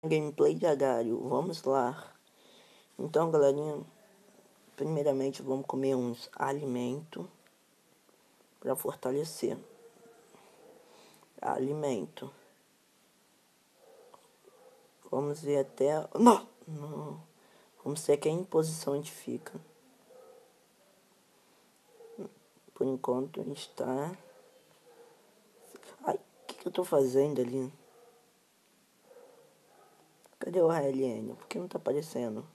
Gameplay de Agário, vamos lá. Então, galerinha, primeiramente vamos comer uns alimentos para fortalecer. Alimento. Vamos ver até... Não. Vamos ver que em posição a gente fica. Por enquanto está... Ai, o que eu tô fazendo ali? Cadê o RLN? Por que não tá aparecendo?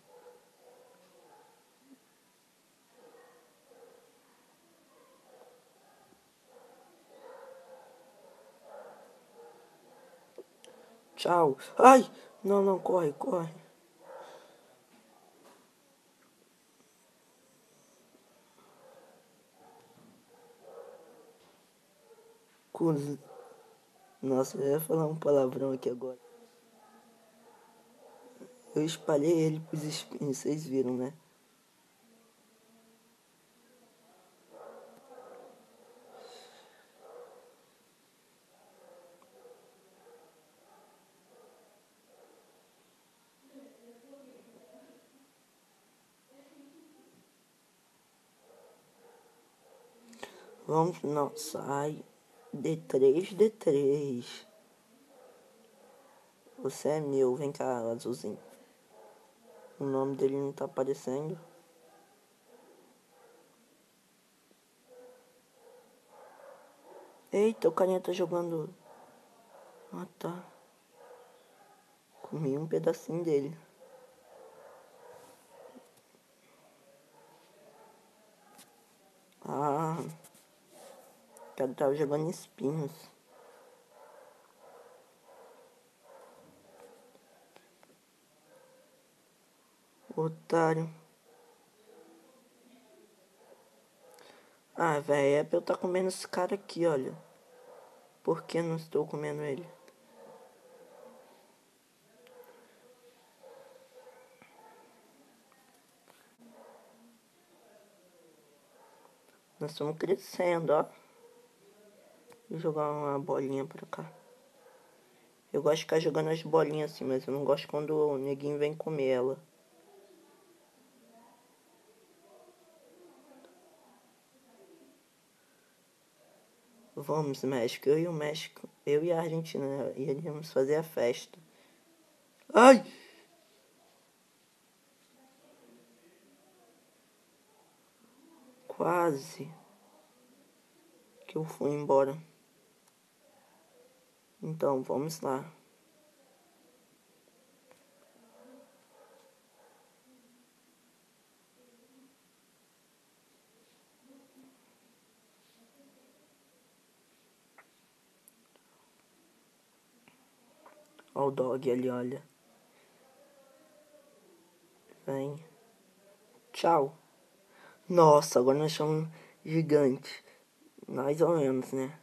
Tchau. Ai! Não, corre. Nossa, eu ia falar um palavrão aqui agora. Eu espalhei ele pros espinhos, vocês viram, né? Vamos, não, sai. D3. Você é meu, vem cá, azulzinho. O nome dele não tá aparecendo. Eita, o carinha tá jogando. Ah, tá. Comi um pedacinho dele. Ah, o cara tava jogando espinhos. Otário. Ah, velho, é pra eu tá comendo esse cara aqui, olha. Por que não estou comendo ele? Nós estamos crescendo, ó. Vou jogar uma bolinha pra cá. Eu gosto de ficar jogando as bolinhas assim, mas eu não gosto quando o neguinho vem comer ela. Vamos, México. Eu e a Argentina iríamos fazer a festa. Ai! Quase que eu fui embora. Então, vamos lá. Olha o dog ali, olha. Vem. Tchau. Nossa, agora nós somos gigantes. Mais ou menos, né?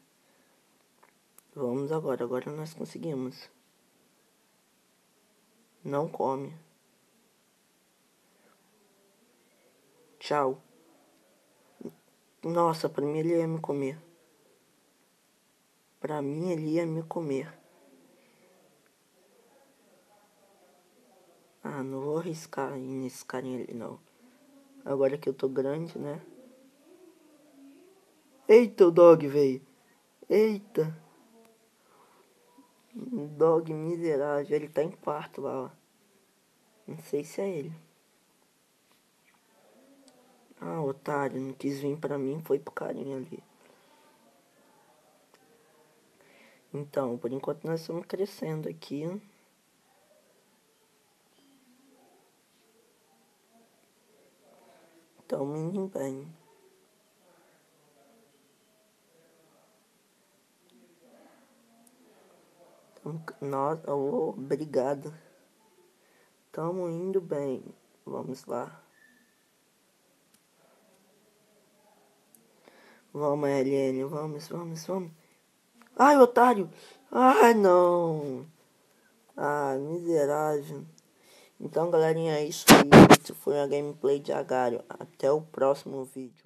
Vamos agora nós conseguimos. Não come. Tchau. Nossa, pra mim ele ia me comer. Pra mim ele ia me comer. Ah, não vou arriscar ir nesse carinha ali, não. Agora que eu tô grande, né? Eita, o dog veio. Eita. Dog miserável. Ele tá em quarto lá, ó. Não sei se é ele. Ah, otário. Não quis vir pra mim. Foi pro carinha ali. Então, por enquanto nós estamos crescendo aqui. Estamos indo bem. Nossa, obrigado. Estamos indo bem. Vamos lá. Vamos, LN. Vamos. Ai, otário. Ai, não. Ah, miserável. Então, galerinha, é isso aí. Isso foi a gameplay de Agário. Até o próximo vídeo.